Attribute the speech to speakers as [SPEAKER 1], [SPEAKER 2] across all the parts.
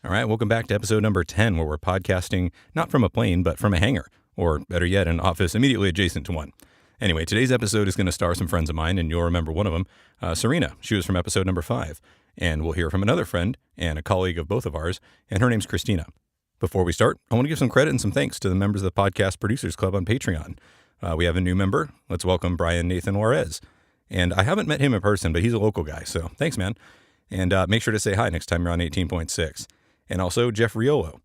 [SPEAKER 1] All right, welcome back to episode number 10, where we're podcasting not from a plane, but from a hangar, or better yet, an office immediately adjacent to one. Anyway, today's episode is going to star some friends of mine, and you'll remember one of them, Serena. She was from episode number 5. And we'll hear from another friend and a colleague of both of ours, and her name's Christina. Before we start, I want to give some credit and some thanks to the members of the Podcast Producers Club on Patreon. We have a new member. Let's welcome Brian Nathan Juarez. And I haven't met him in person, but he's a local guy, so thanks, man. And make sure to say hi next time you're on 18.6. And also Jeff Riolo.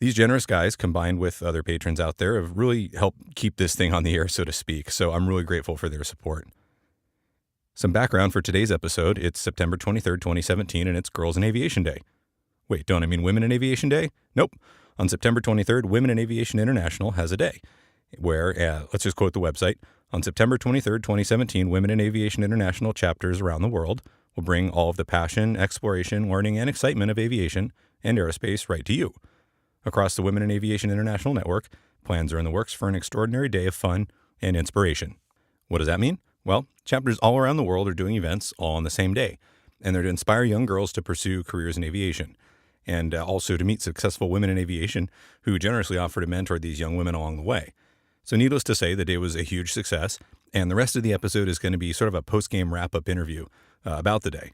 [SPEAKER 1] These generous guys, combined with other patrons out there, have really helped keep this thing on the air, so to speak. So I'm really grateful for their support. Some background for today's episode. It's September 23rd, 2017, and it's Girls in Aviation Day. Wait, don't I mean Women in Aviation Day? Nope. On September 23rd, Women in Aviation International has a day where, let's just quote the website, on September 23rd, 2017, Women in Aviation International chapters around the world will bring all of the passion, exploration, learning, and excitement of aviation and aerospace right to you. Across the Women in Aviation International network, plans are in the works for an extraordinary day of fun and inspiration. What does that mean? Well, chapters all around the world are doing events all on the same day, and they're to inspire young girls to pursue careers in aviation, and also to meet successful women in aviation who generously offer to mentor these young women along the way. So needless to say, the day was a huge success, and the rest of the episode is going to be sort of a post-game wrap-up interview about the day.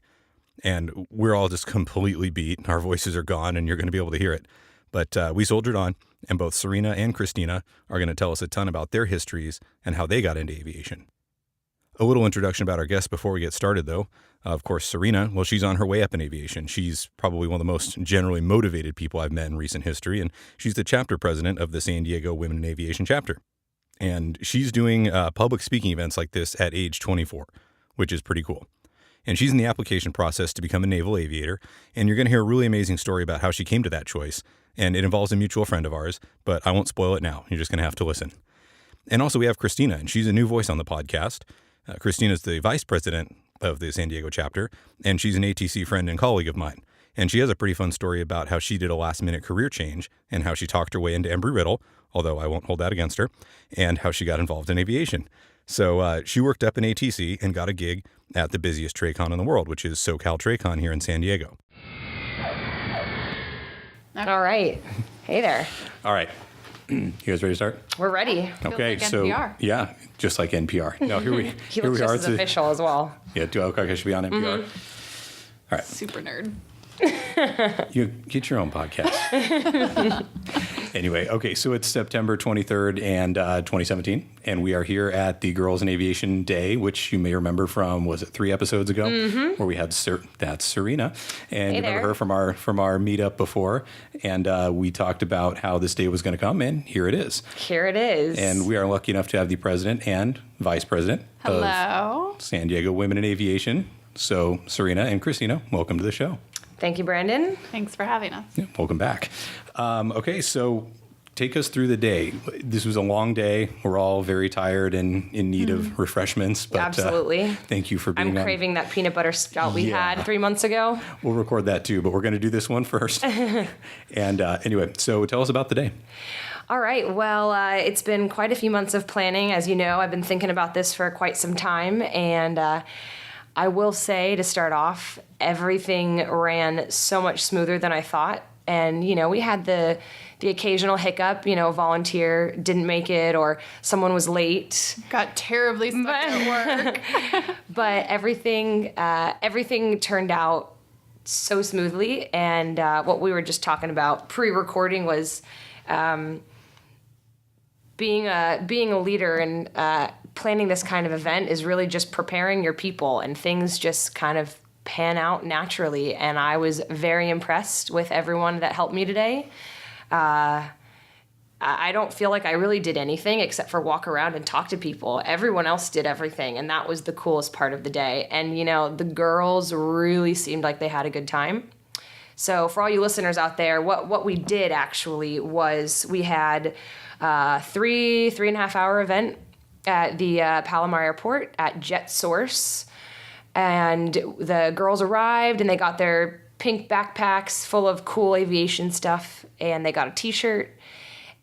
[SPEAKER 1] And we're all just completely beat. Our voices are gone, and you're going to be able to hear it. But we soldiered on, and both Serena and Christina are going to tell us a ton about their histories and how they got into aviation. A little introduction about our guests before we get started, though. Of course, Serena, well, she's on her way up in aviation. She's probably one of the most generally motivated people I've met in recent history, and she's the chapter president of the San Diego Women in Aviation chapter. And she's doing public speaking events like this at age 24, which is pretty cool. And she's in the application process to become a naval aviator, and you're going to hear a really amazing story about how she came to that choice. And it involves a mutual friend of ours, but I won't spoil it now. You're just going to have to listen. And also we have Christina, and she's a new voice on the podcast. Christina's the vice president of the San Diego chapter, and she's an ATC friend and colleague of mine. And she has a pretty fun story about how she did a last-minute career change and how she talked her way into Embry-Riddle, although I won't hold that against her, and how she got involved in aviation. So she worked up in ATC and got a gig at the busiest TRACON in the world, which is SoCal TRACON here in San Diego.
[SPEAKER 2] All right. Hey there.
[SPEAKER 1] All right. You guys ready to start?
[SPEAKER 2] We're ready.
[SPEAKER 1] Okay,
[SPEAKER 3] like
[SPEAKER 1] so
[SPEAKER 3] NPR.
[SPEAKER 1] Yeah, just like NPR. No, here we
[SPEAKER 2] He
[SPEAKER 1] here
[SPEAKER 2] looks
[SPEAKER 1] we
[SPEAKER 2] just
[SPEAKER 1] are.
[SPEAKER 2] as official as well.
[SPEAKER 1] Yeah, do I look like I should be on NPR? All right,
[SPEAKER 3] Super nerd.
[SPEAKER 1] you get your own podcast. Anyway, okay, so it's September 23rd and 2017, and we are here at the Girls in Aviation Day, which you may remember from, was it 3 episodes ago, where we had that's Serena, and
[SPEAKER 2] Hey
[SPEAKER 1] you remember
[SPEAKER 2] there.
[SPEAKER 1] her from our meetup before, and we talked about how this day was going to come, and here it is.
[SPEAKER 2] Here it is.
[SPEAKER 1] And we are lucky enough to have the president and vice president of
[SPEAKER 3] Hello.
[SPEAKER 1] San Diego Women in Aviation. So Serena and Christina, welcome to the show.
[SPEAKER 2] Thank you, Brandon.
[SPEAKER 3] Thanks for having us.
[SPEAKER 1] Yeah, welcome back. Okay, so take us through the day. This was a long day. We're all very tired and in need of refreshments. But,
[SPEAKER 2] Absolutely.
[SPEAKER 1] Thank you for being
[SPEAKER 2] I'm
[SPEAKER 1] on.
[SPEAKER 2] craving that peanut butter stout we
[SPEAKER 1] Yeah.
[SPEAKER 2] had 3 months ago.
[SPEAKER 1] We'll record that too, but we're going to do this one first. And anyway, so tell us about the day.
[SPEAKER 2] All right. Well, it's been quite a few months of planning. As you know, I've been thinking about this for quite some time. And I will say, to start off, everything ran so much smoother than I thought. And, we had the occasional hiccup, volunteer didn't make it or someone was late.
[SPEAKER 3] Got terribly stuck at work.
[SPEAKER 2] But everything turned out so smoothly. And what we were just talking about pre-recording was being a leader and planning this kind of event is really just preparing your people, and things just kind of pan out naturally. And I was very impressed with everyone that helped me today. I don't feel like I really did anything except for walk around and talk to people. Everyone else did everything, and that was the coolest part of the day. And, the girls really seemed like they had a good time. So for all you listeners out there, what we did actually was we had a 3.5 hour event at the Palomar Airport at Jet Source. And the girls arrived and they got their pink backpacks full of cool aviation stuff, and they got a t-shirt.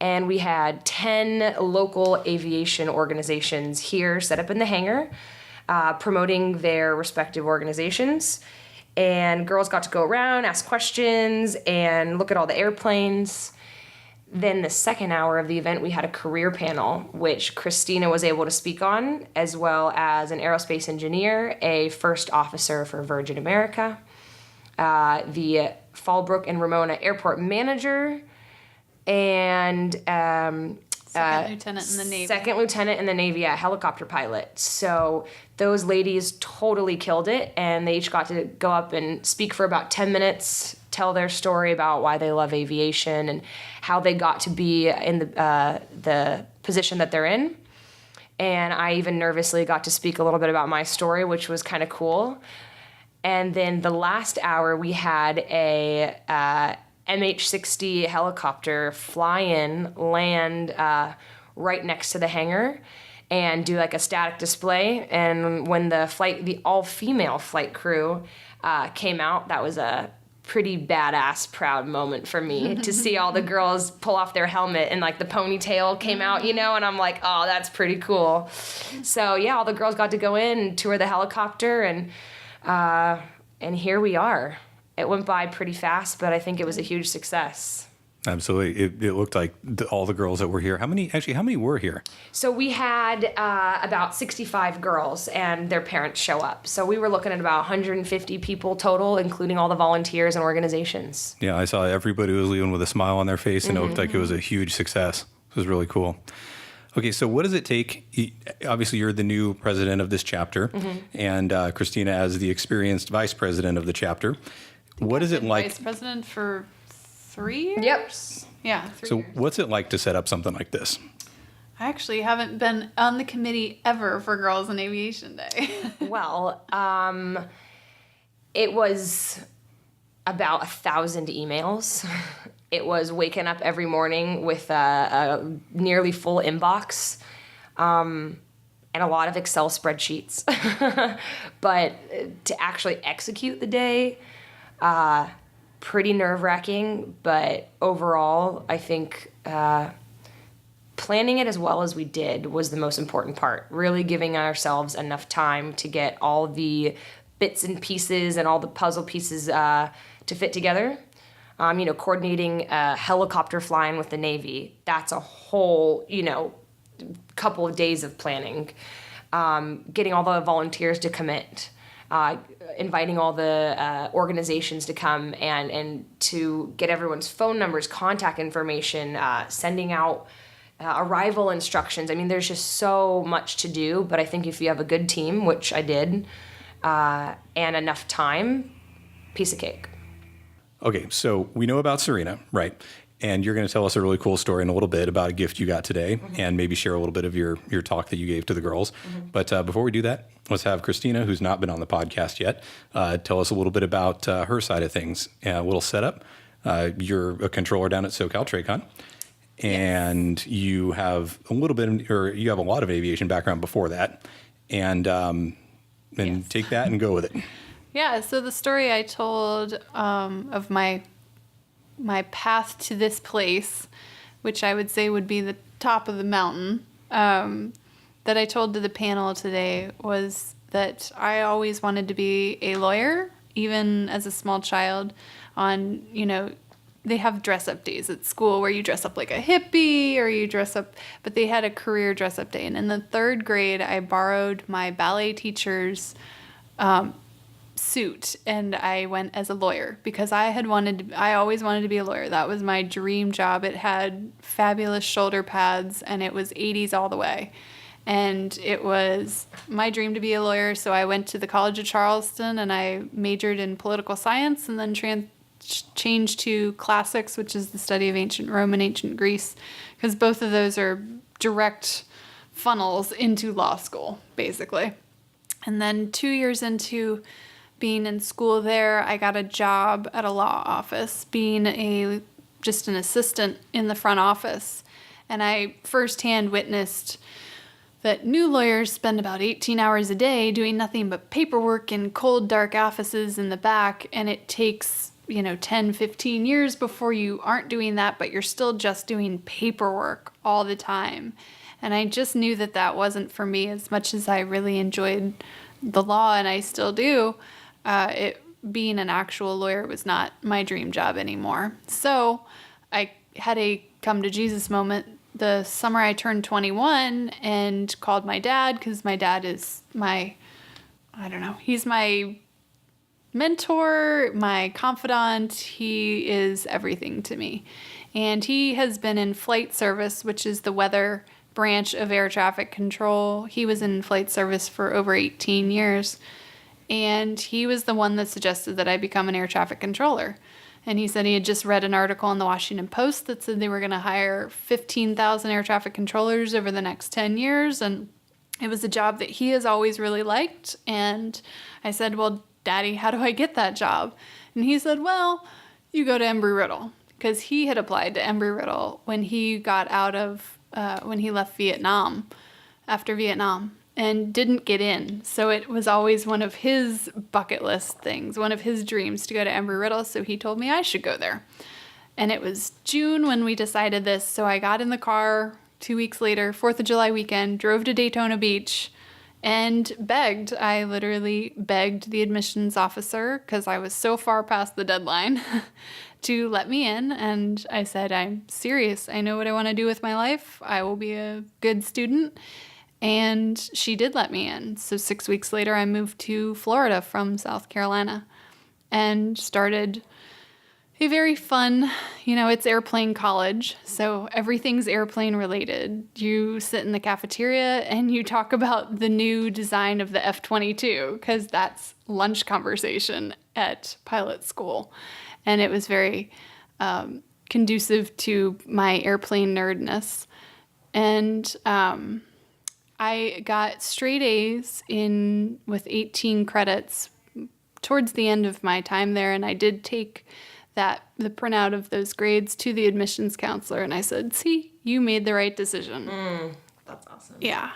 [SPEAKER 2] And we had 10 local aviation organizations here set up in the hangar, promoting their respective organizations. And girls got to go around, ask questions, and look at all the airplanes. Then the second hour of the event, we had a career panel, which Christina was able to speak on, as well as an aerospace engineer, a first officer for Virgin America, the Fallbrook and Ramona airport manager, and
[SPEAKER 3] Second lieutenant in the Navy.
[SPEAKER 2] Second lieutenant in the Navy, a helicopter pilot. So those ladies totally killed it, and they each got to go up and speak for about 10 minutes, tell their story about why they love aviation and how they got to be in the position that they're in. And I even nervously got to speak a little bit about my story, which was kind of cool. And then the last hour, we had a MH-60 helicopter fly in, land right next to the hangar, and do like a static display. And when the all-female flight crew came out, that was a pretty badass, proud moment for me to see all the girls pull off their helmet and like the ponytail came out, and I'm like, oh, that's pretty cool. So yeah, all the girls got to go in and tour the helicopter, and here we are. It went by pretty fast, but I think it was a huge success.
[SPEAKER 1] Absolutely. It looked like all the girls that were here. How many were here?
[SPEAKER 2] So we had about 65 girls and their parents show up. So we were looking at about 150 people total, including all the volunteers and organizations.
[SPEAKER 1] Yeah, I saw everybody was leaving with a smile on their face, and it looked like it was a huge success. It was really cool. Okay, so what does it take? Obviously, you're the new president of this chapter, and Christina as the experienced vice president of the chapter. What is it like?
[SPEAKER 3] Vice president for 3 years?
[SPEAKER 2] Yep.
[SPEAKER 3] Yeah, 3
[SPEAKER 1] So
[SPEAKER 3] years.
[SPEAKER 1] what's it like to set up something like this?
[SPEAKER 3] I actually haven't been on the committee ever for Girls in Aviation Day.
[SPEAKER 2] Well, it was about 1,000 emails. It was waking up every morning with a nearly full inbox, and a lot of Excel spreadsheets. But to actually execute the day, pretty nerve-wracking, but overall, I think planning it as well as we did was the most important part. Really giving ourselves enough time to get all the bits and pieces and all the puzzle pieces to fit together. Coordinating a helicopter flying with the Navy, that's a whole, couple of days of planning. Getting all the volunteers to commit. Inviting all the organizations to come and to get everyone's phone numbers, contact information, sending out arrival instructions. I mean, there's just so much to do, but I think if you have a good team, which I did, and enough time, piece of cake.
[SPEAKER 1] Okay, so we know about Serena, right? And you're going to tell us a really cool story in a little bit about a gift you got today, and maybe share a little bit of your talk that you gave to the girls. But before we do that, let's have Christina, who's not been on the podcast yet, tell us a little bit about her side of things. A little setup. You're a controller down at SoCal TRACON, and you have a little bit, or you have a lot of aviation background before that, and take that and go with it.
[SPEAKER 3] Yeah, so the story I told of my path to this place, which I would say would be the top of the mountain, that I told to the panel today was that I always wanted to be a lawyer, even as a small child. They have dress-up days at school where you dress up like a hippie or you dress up, but they had a career dress-up day. And in the 3rd grade, I borrowed my ballet teacher's suit and I went as a lawyer because I always wanted to be a lawyer. That was my dream job. It had fabulous shoulder pads and it was 80s all the way. And it was my dream to be a lawyer. So I went to the College of Charleston and I majored in political science and then changed to classics, which is the study of ancient Rome and ancient Greece, because both of those are direct funnels into law school, basically. And then 2 years into being in school there, I got a job at a law office, being just an assistant in the front office. And I firsthand witnessed that new lawyers spend about 18 hours a day doing nothing but paperwork in cold, dark offices in the back, and it takes 10, 15 years before you aren't doing that, but you're still just doing paperwork all the time. And I just knew that wasn't for me. As much as I really enjoyed the law, and I still do, being an actual lawyer was not my dream job anymore. So I had a come to Jesus moment the summer I turned 21 and called my dad, because my dad is he's my mentor, my confidant. He is everything to me. And he has been in flight service, which is the weather branch of air traffic control. He was in flight service for over 18 years. And he was the one that suggested that I become an air traffic controller. And he said he had just read an article in the Washington Post that said they were going to hire 15,000 air traffic controllers over the next 10 years. And it was a job that he has always really liked. And I said, well, Daddy, how do I get that job? And he said, well, you go to Embry-Riddle. Because he had applied to Embry-Riddle when he got out of, when he left Vietnam, after Vietnam, and didn't get in. So it was always one of his bucket list things, one of his dreams to go to Embry-Riddle. So he told me I should go there. And it was June when we decided this. So I got in the car 2 weeks later, 4th of July weekend, drove to Daytona Beach, and begged. I literally begged the admissions officer, because I was so far past the deadline, to let me in. And I said, I'm serious. I know what I want to do with my life. I will be a good student. And she did let me in. So 6 weeks later, I moved to Florida from South Carolina and started a very fun, it's airplane college. So everything's airplane related. You sit in the cafeteria and you talk about the new design of the F-22, because that's lunch conversation at pilot school. And it was very conducive to my airplane nerdness. And I got straight A's with 18 credits towards the end of my time there. And I did take the printout of those grades to the admissions counselor. And I said, see, you made the right decision.
[SPEAKER 2] That's awesome.
[SPEAKER 3] Yeah.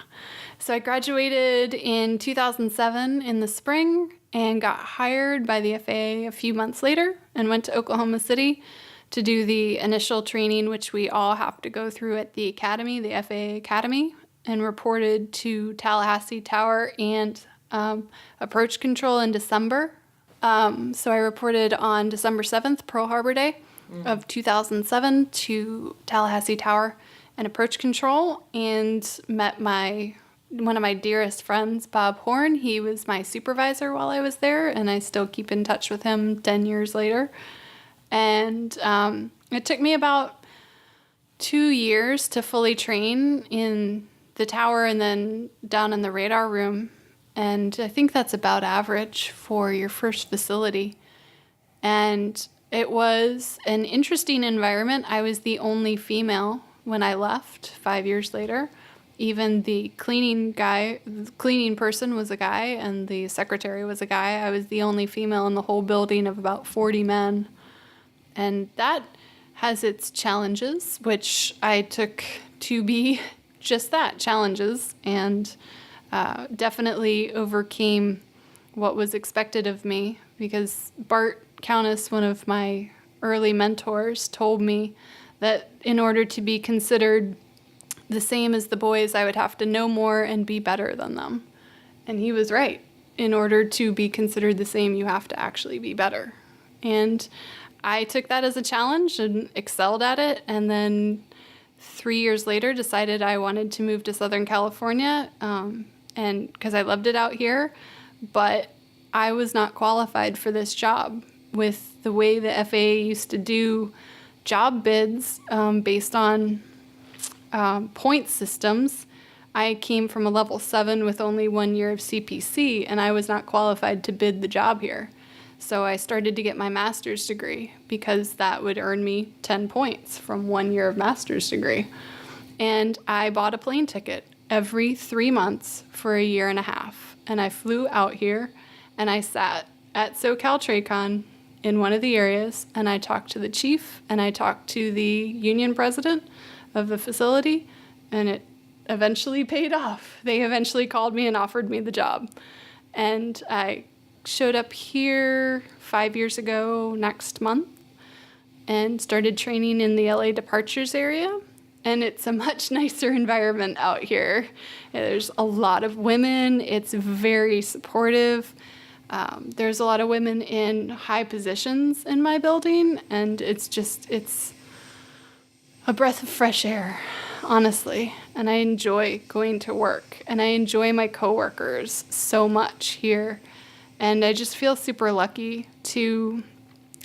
[SPEAKER 3] So I graduated in 2007 in the spring and got hired by the FAA a few months later and went to Oklahoma City to do the initial training, which we all have to go through at the academy, the FAA Academy, and reported to Tallahassee Tower and approach control in December. So I reported on December 7th, Pearl Harbor Day of 2007, to Tallahassee Tower and approach control, and met one of my dearest friends, Bob Horn. He was my supervisor while I was there, and I still keep in touch with him 10 years later. And it took me about 2 years to fully train in the tower and then down in the radar room. And I think that's about average for your first facility. And it was an interesting environment. I was the only female when I left 5 years later. Even the cleaning person was a guy, and the secretary was a guy. I was the only female in the whole building of about 40 men. And that has its challenges, which I took to be just that, challenges, and definitely overcame what was expected of me, because Bart Countess, one of my early mentors, told me that in order to be considered the same as the boys, I would have to know more and be better than them. And he was right. In order to be considered the same, you have to actually be better. And I took that as a challenge and excelled at it. And then 3 years later, decided I wanted to move to Southern California, and because I loved it out here, but I was not qualified for this job. With the way the FAA used to do job bids based on point systems, I came from a level 7 with only 1 year of CPC, and I was not qualified to bid the job here. So I started to get my master's degree, because that would earn me 10 points from 1 year of master's degree. And I bought a plane ticket every 3 months for a year and a half. And I flew out here, and I sat at SoCal TRACON in one of the areas, and I talked to the chief, and I talked to the union president of the facility, and it eventually paid off. They eventually called me and offered me the job. And I showed up here 5 years ago next month and started training in the LA departures area. And it's a much nicer environment out here. There's a lot of women. It's very supportive. There's a lot of women in high positions in my building, and it's a breath of fresh air, honestly. And I enjoy going to work, and I enjoy my coworkers so much here. And I just feel super lucky to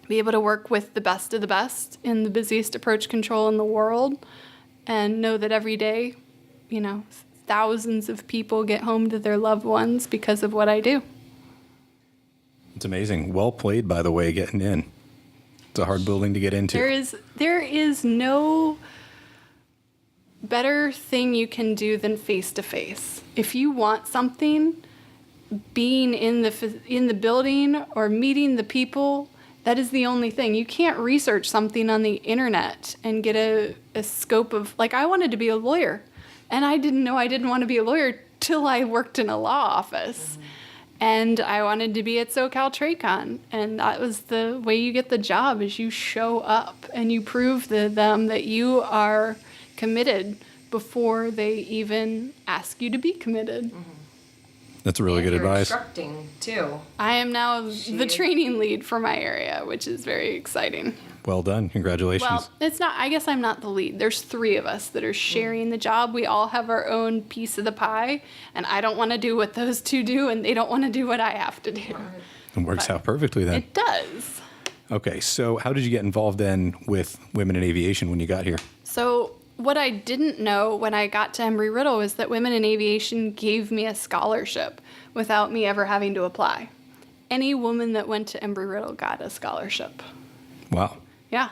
[SPEAKER 3] be able to work with the best of the best in the busiest approach control in the world, and know that every day, thousands of people get home to their loved ones because of what I do.
[SPEAKER 1] It's amazing. Well played, by the way, getting in. It's a hard building to get into.
[SPEAKER 3] There is no better thing you can do than face-to-face. If you want something, being in the building or meeting the people, that is the only thing. You can't research something on the internet and get a scope of, I wanted to be a lawyer, and I didn't know I didn't want to be a lawyer till I worked in a law office. Mm-hmm. And I wanted to be at SoCal TradeCon, and that was the way you get the job, is you show up and you prove to them that you are committed before they even ask you to be committed. Mm-hmm.
[SPEAKER 1] That's really good advice.
[SPEAKER 2] Instructing too.
[SPEAKER 3] I am now the training lead for my area, which is very exciting.
[SPEAKER 1] Well done. Congratulations.
[SPEAKER 3] Well, it's not, I guess I'm not the lead. There's 3 of us that are sharing the job. We all have our own piece of the pie, and I don't want to do what those 2 do, and they don't want to do what I have to do.
[SPEAKER 1] It works out perfectly then.
[SPEAKER 3] It does.
[SPEAKER 1] Okay, so how did you get involved then with women in aviation when you got here?
[SPEAKER 3] So what I didn't know when I got to Embry-Riddle was that Women in Aviation gave me a scholarship without me ever having to apply. Any woman that went to Embry-Riddle got a scholarship.
[SPEAKER 1] Wow.
[SPEAKER 3] Yeah.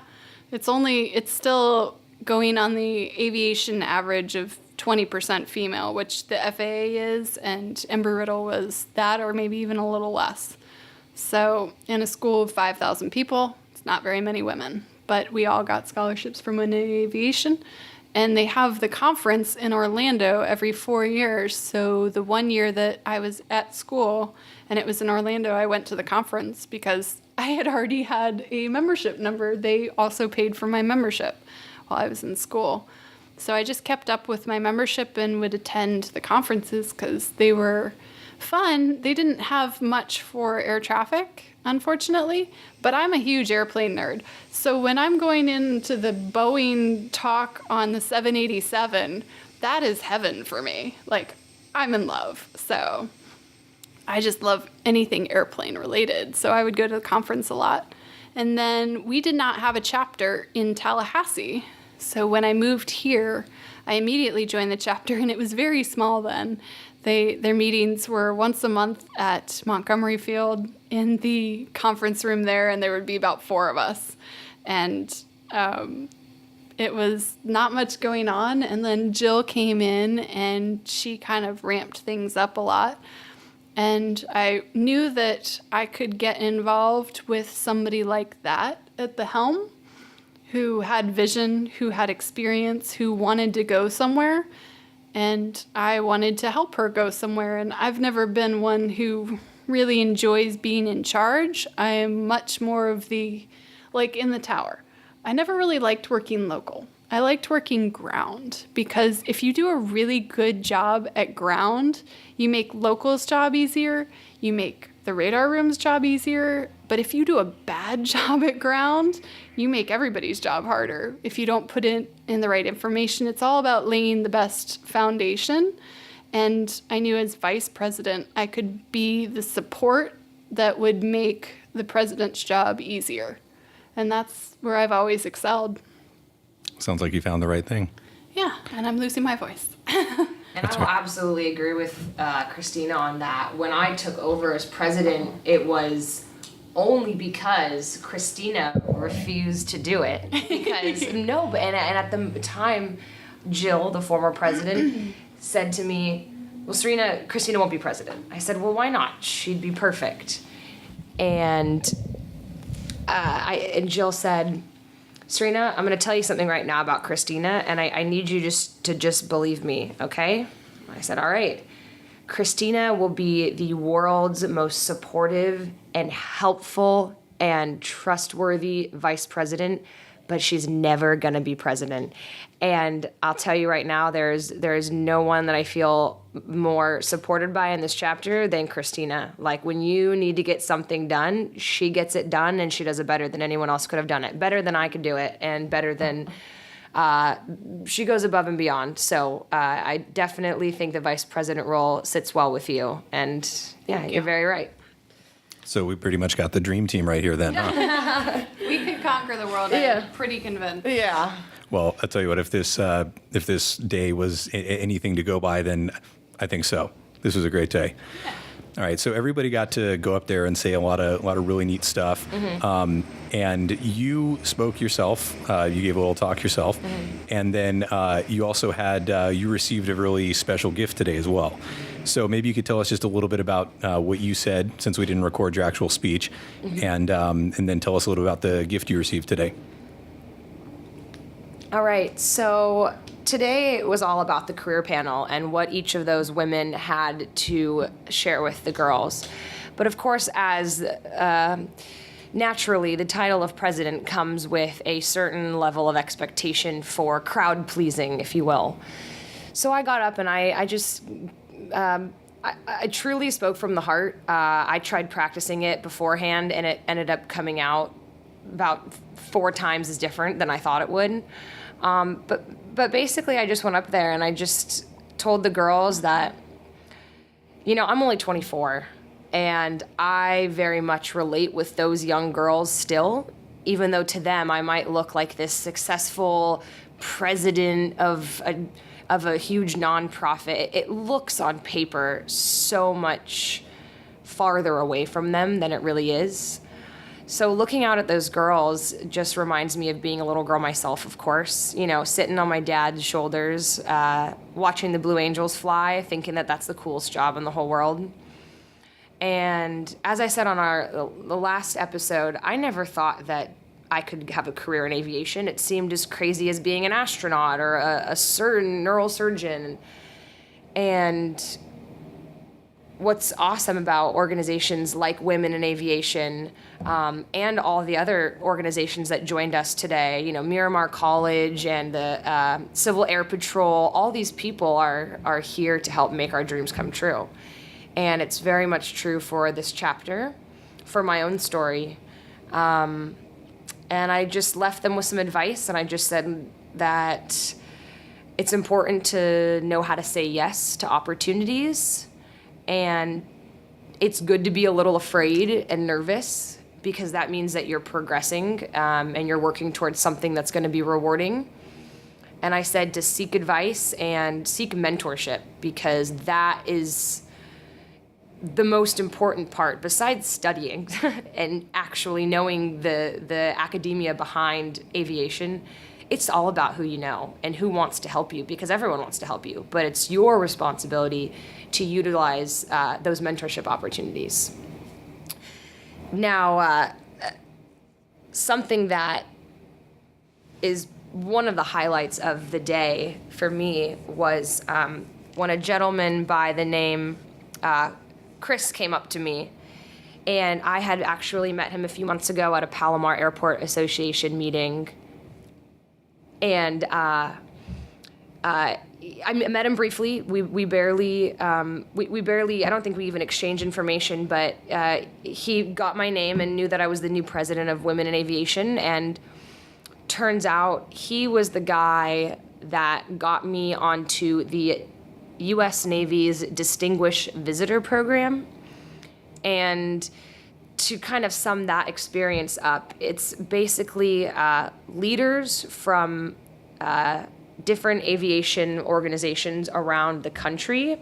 [SPEAKER 3] It's still going on the aviation average of 20% female, which the FAA is, and Embry-Riddle was that or maybe even a little less. So in a school of 5,000 people, it's not very many women, but we all got scholarships from Women in Aviation. And they have the conference in Orlando every 4 years. So the 1 year that I was at school and it was in Orlando, I went to the conference because I had already had a membership number. They also paid for my membership while I was in school. So I just kept up with my membership and would attend the conferences because they were fun. They didn't have much for air traffic, unfortunately, but I'm a huge airplane nerd. So when I'm going into the Boeing talk on the 787, that is heaven for me. I'm in love. So I just love anything airplane related. So I would go to the conference a lot. And then we did not have a chapter in Tallahassee. So when I moved here, I immediately joined the chapter, and it was very small then. Their meetings were once a month at Montgomery Field in the conference room there, and there would be about 4 of us. And it was not much going on. And then Jill came in, and she kind of ramped things up a lot. And I knew that I could get involved with somebody like that at the helm, who had vision, who had experience, who wanted to go somewhere. And I wanted to help her go somewhere. And I've never been one who really enjoys being in charge. I am much more of the, in the tower. I never really liked working local. I liked working ground, because if you do a really good job at ground, you make locals' job easier, you make the radar room's job easier. But if you do a bad job at ground, you make everybody's job harder. If you don't put in the right information, it's all about laying the best foundation. And I knew as vice president, I could be the support that would make the president's job easier. And that's where I've always excelled.
[SPEAKER 1] Sounds like you found the right thing.
[SPEAKER 3] Yeah, and I'm losing my voice.
[SPEAKER 2] And I will absolutely agree with Christina on that. When I took over as president, it was only because Christina refused to do it. Because and at the time, Jill, the former president, said to me, well, Christina won't be president. I said, well, why not? She'd be perfect. And Jill said, Serena, I'm going to tell you something right now about Christina, and I need you to just believe me, okay? I said, all right. Christina will be the world's most supportive and helpful and trustworthy vice president, but she's never going to be president. And I'll tell you right now, there's no one that I feel more supported by in this chapter than Christina. Like, when you need to get something done, she gets it done, and she does it better than anyone else could have done it. Better than I could do it, and better than she goes above and beyond. So I definitely think the vice president role sits well with you. And yeah, you're very right.
[SPEAKER 1] So we pretty much got the dream team right here then, huh?
[SPEAKER 3] We could conquer the world.
[SPEAKER 2] Yeah.
[SPEAKER 3] I'm pretty convinced.
[SPEAKER 2] Yeah.
[SPEAKER 1] Well, I'll tell you what, if this day was anything to go by, then I think so. This was a great day.
[SPEAKER 3] Yeah.
[SPEAKER 1] All right, so everybody got to go up there and say a lot of really neat stuff. And you spoke yourself. You gave a little talk yourself. And then you also had, you received a really special gift today as well. So maybe you could tell us just a little bit about what you said, since we didn't record your actual speech, and then tell us a little about the gift you received today.
[SPEAKER 2] All right, so today was all about the career panel and what each of those women had to share with the girls. But of course, as naturally, the title of president comes with a certain level of expectation for crowd pleasing, if you will. So I got up and I just, I truly spoke from the heart. I tried practicing it beforehand, and it ended up coming out about 4 times as different than I thought it would. But basically, I just went up there and I just told the girls that, you know, I'm only 24, and I very much relate with those young girls still, even though to them I might look like this successful president of a huge nonprofit. It looks on paper so much farther away from them than it really is. So looking out at those girls just reminds me of being a little girl myself, of course. You know, sitting on my dad's shoulders, watching the Blue Angels fly, thinking that that's the coolest job in the whole world. And as I said on the last episode, I never thought that I could have a career in aviation. It seemed as crazy as being an astronaut or a neurosurgeon. And what's awesome about organizations like Women in Aviation, and all the other organizations that joined us today, you know, Miramar College and the Civil Air Patrol, all these people are here to help make our dreams come true. And it's very much true for this chapter, for my own story. And I just left them with some advice, and I just said that it's important to know how to say yes to opportunities. And it's good to be a little afraid and nervous, because that means that you're progressing and you're working towards something that's going to be rewarding. And I said to seek advice and seek mentorship, because that is the most important part, besides studying and actually knowing the academia behind aviation. It's all about who you know and who wants to help you, because everyone wants to help you. But it's your responsibility to utilize those mentorship opportunities. Now, something that is one of the highlights of the day for me was when a gentleman by the name Chris came up to me. And I had actually met him a few months ago at a Palomar Airport Association meeting. And I met him briefly. We barely, I don't think we even exchanged information, but he got my name and knew that I was the new president of Women in Aviation. And turns out he was the guy that got me onto the U.S. Navy's Distinguished Visitor Program. And to kind of sum that experience up, it's basically leaders from different aviation organizations around the country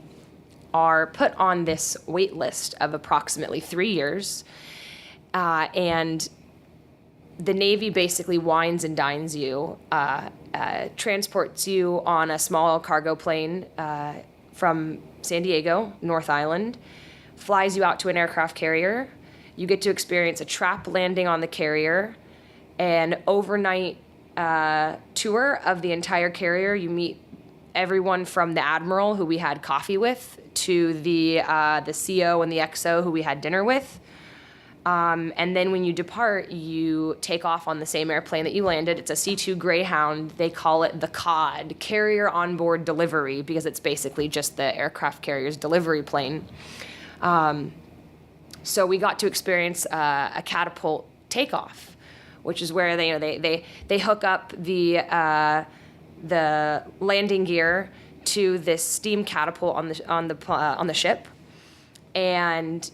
[SPEAKER 2] are put on this wait list of approximately 3 years. And the Navy basically wines and dines you, transports you on a small cargo plane from San Diego, North Island, flies you out to an aircraft carrier. You get to experience a trap landing on the carrier, an overnight tour of the entire carrier. You meet everyone from the admiral, who we had coffee with, to the CO and the XO, who we had dinner with. And then when you depart, you take off on the same airplane that you landed. It's a C-2 Greyhound. They call it the COD, Carrier Onboard Delivery, because it's basically just the aircraft carrier's delivery plane. So we got to experience a catapult takeoff, which is where they hook up the landing gear to this steam catapult on the ship, and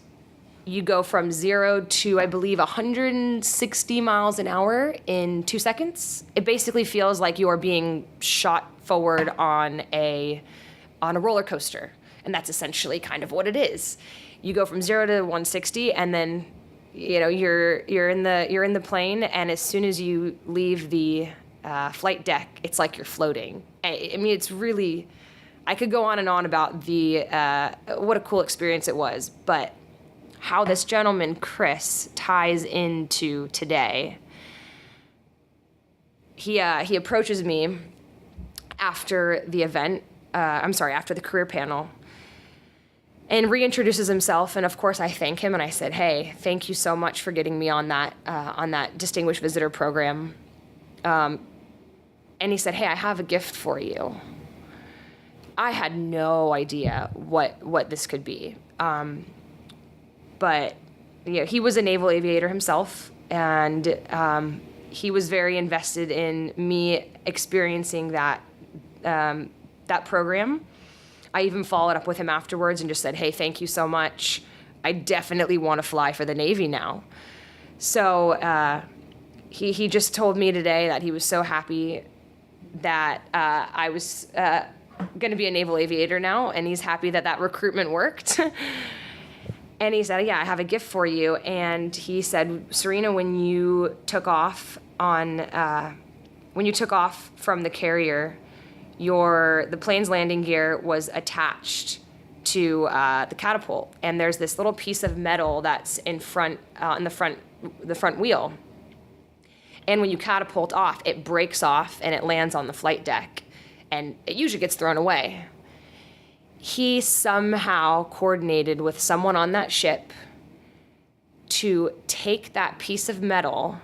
[SPEAKER 2] you go from 0 to, I believe, 160 miles an hour in 2 seconds. It basically feels like you are being shot forward on a roller coaster, and that's essentially kind of what it is. You go from 0 to 160, and then you're in the plane, and as soon as you leave the flight deck, it's like you're floating. I mean, it's really, I could go on and on about what a cool experience it was, but how this gentleman, Chris, ties into today. He approaches me after the event, after the career panel, and reintroduces himself. And of course, I thank him, and I said, "Hey, thank you so much for getting me on that Distinguished Visitor Program." And he said, "Hey, I have a gift for you." I had no idea what this could be. But he was a naval aviator himself, and he was very invested in me experiencing that program. I even followed up with him afterwards and just said, "Hey, thank you so much. I definitely want to fly for the Navy now." So he just told me today that he was so happy that I was going to be a naval aviator now, and he's happy that recruitment worked. And he said, "Yeah, I have a gift for you." And he said, "Serena, when you took off from the carrier, the plane's landing gear was attached to the catapult, and there's this little piece of metal that's in front, in the front wheel. And when you catapult off, it breaks off and it lands on the flight deck, and it usually gets thrown away." He somehow coordinated with someone on that ship to take that piece of metal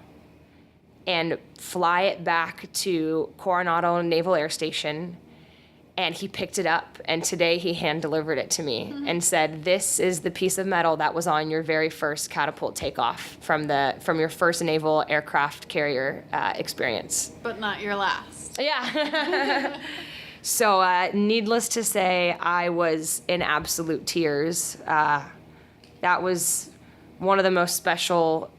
[SPEAKER 2] and fly it back to Coronado Naval Air Station, and he picked it up, and today he hand delivered it to me and said, "This is the piece of metal that was on your very first catapult takeoff from your first naval aircraft carrier experience."
[SPEAKER 3] But not your last.
[SPEAKER 2] Yeah. So needless to say, I was in absolute tears. That was one of the most special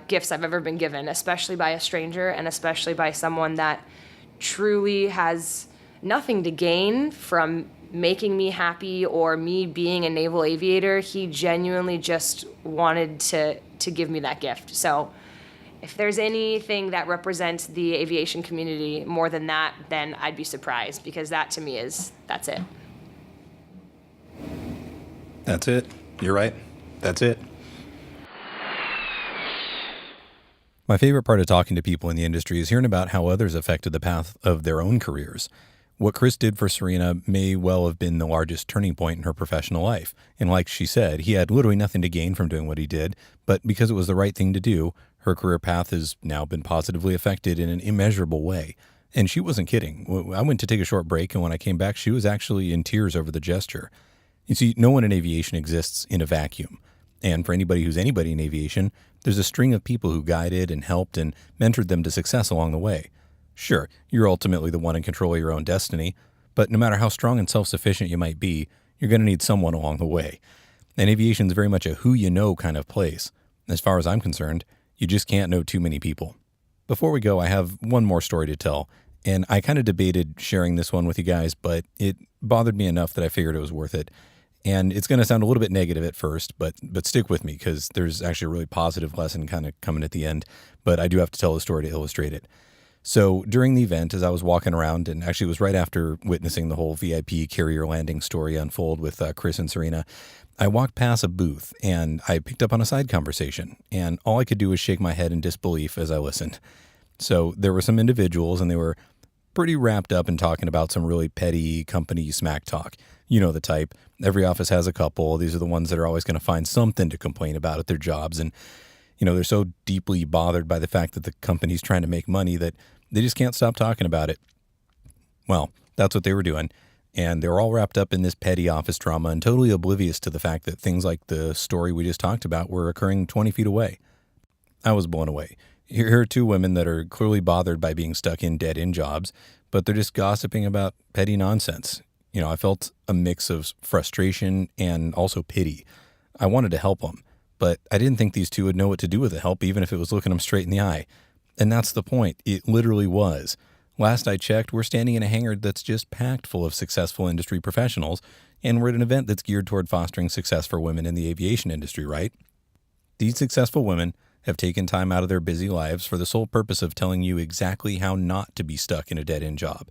[SPEAKER 2] gifts I've ever been given, especially by a stranger and especially by someone that truly has nothing to gain from making me happy or me being a naval aviator. He genuinely just wanted to give me that gift. So if there's anything that represents the aviation community more than that, then I'd be surprised, because that to me that's it.
[SPEAKER 1] That's it. You're right. That's it. My favorite part of talking to people in the industry is hearing about how others affected the path of their own careers. What Chris did for Serena may well have been the largest turning point in her professional life. And like she said, he had literally nothing to gain from doing what he did, but because it was the right thing to do, her career path has now been positively affected in an immeasurable way. And she wasn't kidding. I went to take a short break, and when I came back, she was actually in tears over the gesture. You see, no one in aviation exists in a vacuum. And for anybody who's anybody in aviation, there's a string of people who guided and helped and mentored them to success along the way. Sure, you're ultimately the one in control of your own destiny, but no matter how strong and self-sufficient you might be, you're going to need someone along the way. And aviation's very much a who-you-know kind of place. As far as I'm concerned, you just can't know too many people. Before we go, I have one more story to tell, and I kind of debated sharing this one with you guys, but it bothered me enough that I figured it was worth it. And it's going to sound a little bit negative at first, but stick with me, because there's actually a really positive lesson kind of coming at the end, but I do have to tell the story to illustrate it. So during the event, as I was walking around, and actually it was right after witnessing the whole VIP carrier landing story unfold with Chris and Serena, I walked past a booth and I picked up on a side conversation, and all I could do was shake my head in disbelief as I listened. So there were some individuals, and they were pretty wrapped up in talking about some really petty company smack talk. You know the type. Every office has a couple. These are the ones that are always going to find something to complain about at their jobs. And, they're so deeply bothered by the fact that the company's trying to make money that they just can't stop talking about it. Well, that's what they were doing. And they were all wrapped up in this petty office drama and totally oblivious to the fact that things like the story we just talked about were occurring 20 feet away. I was blown away. Here are two women that are clearly bothered by being stuck in dead-end jobs, but they're just gossiping about petty nonsense. I felt a mix of frustration and also pity. I wanted to help them, but I didn't think these two would know what to do with the help, even if it was looking them straight in the eye. And that's the point. It literally was. Last I checked, we're standing in a hangar that's just packed full of successful industry professionals, and we're at an event that's geared toward fostering success for women in the aviation industry, right? These successful women have taken time out of their busy lives for the sole purpose of telling you exactly how not to be stuck in a dead-end job.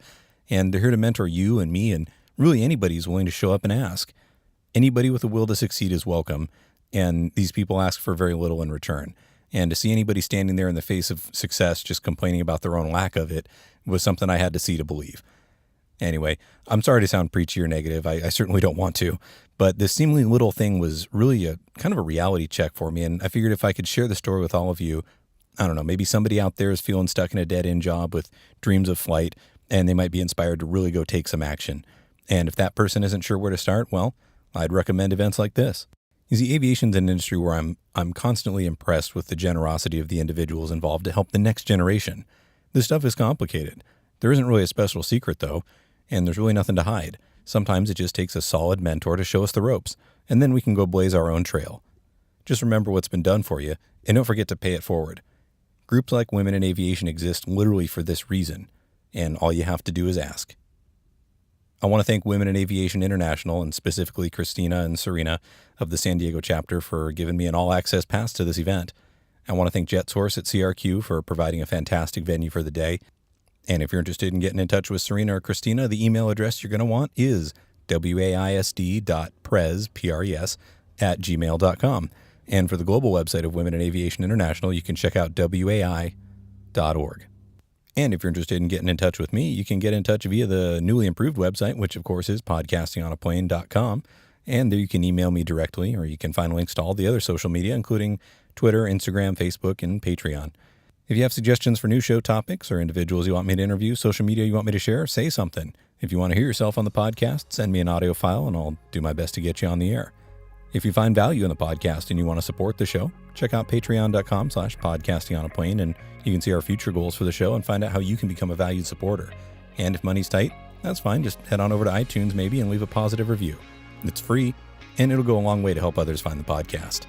[SPEAKER 1] And they're here to mentor you and me and really anybody who's willing to show up and ask. Anybody with a will to succeed is welcome, and these people ask for very little in return. And to see anybody standing there in the face of success just complaining about their own lack of it was something I had to see to believe. Anyway, I'm sorry to sound preachy or negative. I certainly don't want to. But this seemingly little thing was really a kind of a reality check for me. And I figured if I could share the story with all of you, I don't know, maybe somebody out there is feeling stuck in a dead-end job with dreams of flight, and they might be inspired to really go take some action. And if that person isn't sure where to start, well, I'd recommend events like this. You see, aviation's an industry where I'm constantly impressed with the generosity of the individuals involved to help the next generation. This stuff is complicated. There isn't really a special secret, though, and there's really nothing to hide. Sometimes it just takes a solid mentor to show us the ropes, and then we can go blaze our own trail. Just remember what's been done for you, and don't forget to pay it forward. Groups like Women in Aviation exist literally for this reason, and all you have to do is ask. I want to thank Women in Aviation International, and specifically Christina and Serena of the San Diego chapter, for giving me an all-access pass to this event. I want to thank JetSource at CRQ for providing a fantastic venue for the day. And if you're interested in getting in touch with Serena or Christina, the email address you're going to want is waisd.prez@gmail.com. And for the global website of Women in Aviation International, you can check out wai.org. And if you're interested in getting in touch with me, you can get in touch via the newly improved website, which of course is podcastingonaplane.com. And there you can email me directly, or you can find links to all the other social media, including Twitter, Instagram, Facebook, and Patreon. If you have suggestions for new show topics or individuals you want me to interview, social media you want me to share, say something. If you want to hear yourself on the podcast, send me an audio file and I'll do my best to get you on the air. If you find value in the podcast and you want to support the show, check out patreon.com/podcastingonaplane and you can see our future goals for the show and find out how you can become a valued supporter. And if money's tight, that's fine. Just head on over to iTunes maybe and leave a positive review. It's free and it'll go a long way to help others find the podcast.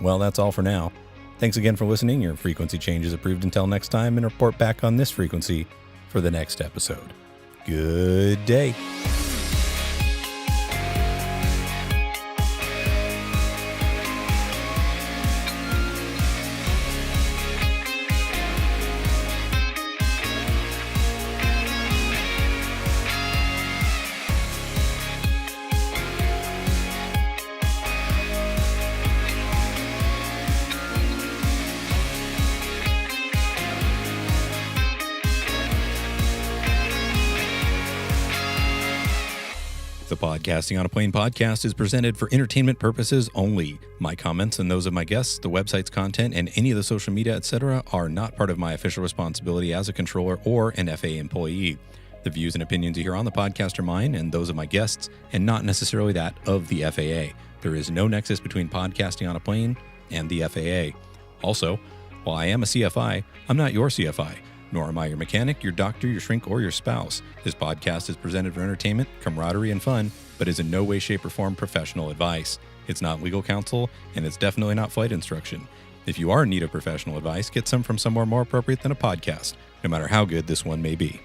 [SPEAKER 1] Well, that's all for now. Thanks again for listening. Your frequency change is approved until next time, and report back on this frequency for the next episode. Good day. The Podcasting on a Plane podcast is presented for entertainment purposes only. My comments and those of my guests, the website's content, and any of the social media, etc. are not part of my official responsibility as a controller or an FAA employee. The views and opinions you hear on the podcast are mine and those of my guests, and not necessarily that of the FAA. There is no nexus between Podcasting on a Plane and the FAA. Also, while I am a CFI, I'm not your CFI. Nor am I your mechanic, your doctor, your shrink, or your spouse. This podcast is presented for entertainment, camaraderie, and fun, but is in no way, shape, or form professional advice. It's not legal counsel, and it's definitely not flight instruction. If you are in need of professional advice, get some from somewhere more appropriate than a podcast, no matter how good this one may be.